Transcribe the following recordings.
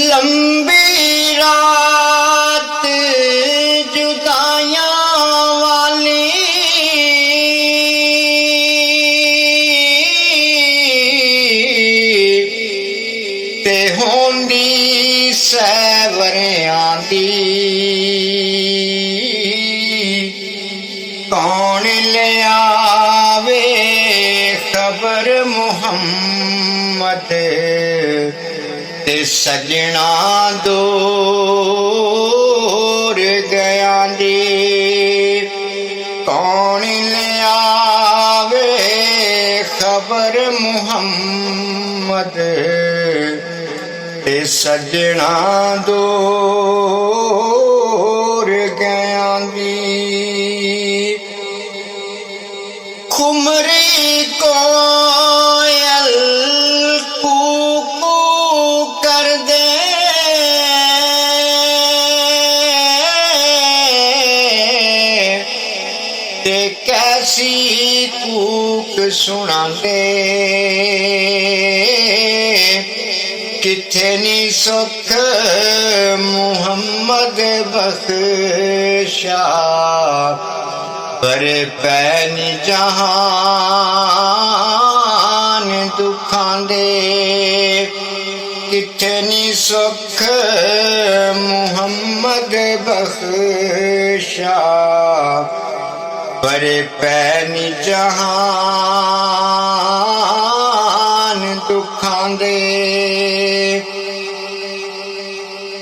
लंबी रात जुदाइयां वाली ते होंदी सैवरियां दी कौन ले आवे खबर मुहम्मद ते सजना दूर गया जी। कौन ले आवे खबर मुहम्मद ते सजना दूर गया जी। खुमरी कोयल कू कर दे ते कैसी कूक सुना दे। किथे नी सुख मुहम्मद बख्शा पर पैन जहान दुखां दे। किथे नी सुख मुहम्मद बख्शा पर पैन जहान दुखां दे।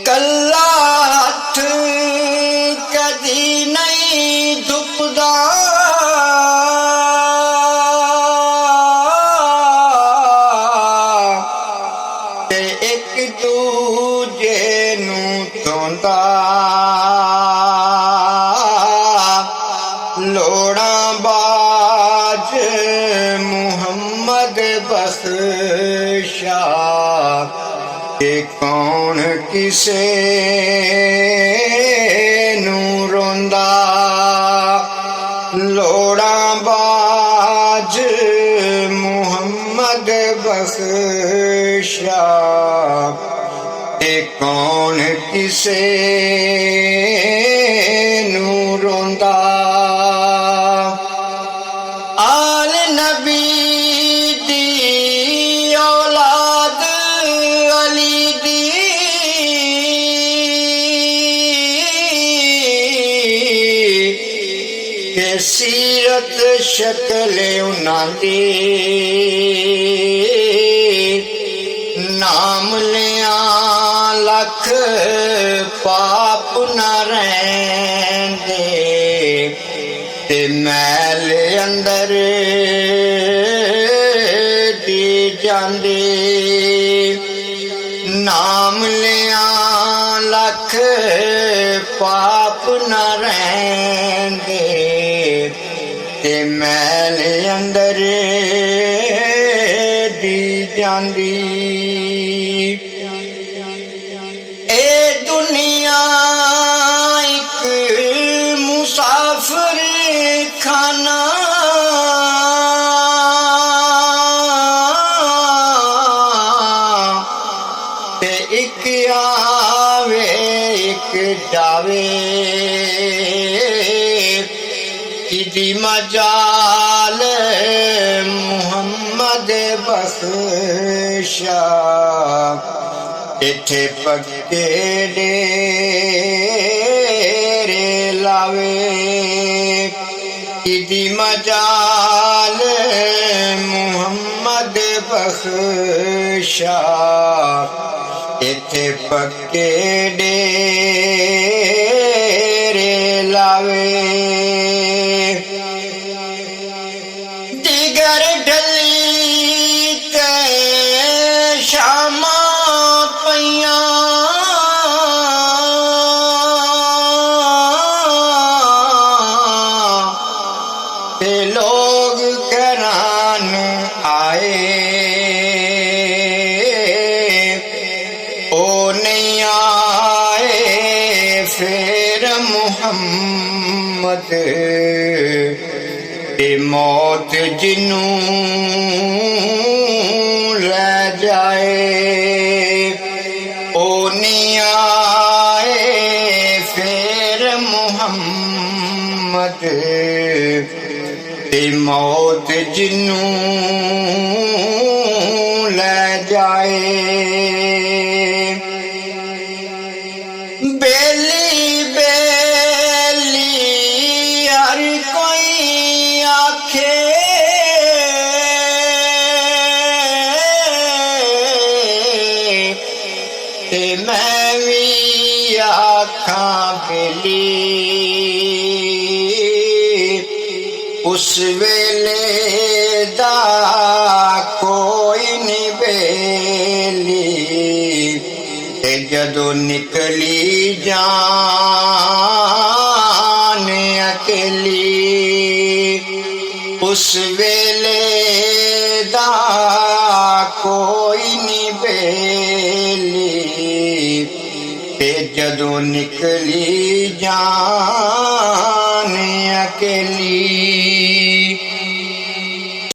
कल्ला हथ कदी नहीं दुखदा ते एक दूजे नूं धोंदा। लोड़ां बाज मुहम्मद बख्शा ते कौन किसे नूं रोंदा। लोड़ां बाज मुहम्मद बख्शा ते कौन किसे नूं रोंदा। आल नबी दी औलाद अली दी के सीरत शक्ल उन्हां दी नाम लिया लख पाप न रहिंदे ते मैल अंदर दी जांदी। नाम लिया लख पाप न रहिंदे ते मैल अंदर दी जांदी। ए दुनिया एक मुसाफिर खाना ते एक आवे एक जावे। इदी मजाल मुहम्मद बख्शा इथे पक्के डेरे लावे। इदी मजाल मुहम्मद बख्शा इथे पक्के डेरे लावे। दिगर ढली ते शामा पईयां ते लोग घरां नूं आए। ओ नहीं आए फिर मुहम्मद ते मौत जिन्नू ले जाए। ਉਹ ਨਹੀਂ ਆਏ ਫੇਰ ਮੁਹੰਮਦ ਤੇ ਮੌਤ ਜਿਹਨੂੰ ਲੈ ਜਾਏ। ਬੇਲੀ ਬੇਲੀ ਹਰ ਕੋਈ ਆਖੇ ਤੇ ਮੈਂ ਵੀ ਆਖਾਂ ਬੇਲੀ ਉਸ ਵੇਲੇ ਦਾ ਕੋਈ ਨਹੀਂ ਬੇਲੀ ਤੇ ਜਦੋਂ ਨਿਕਲੀ ਜਾਨ ਅਕੇਲੀ ਉਸ ਵੇਲੇ ਦਾ ਕੋਈ ਨਹੀਂ ਬੇਲੀ ਤੇ ਜਦੋਂ ਨਿਕਲੀ ਜਾਨ ਅਕੇਲੀ।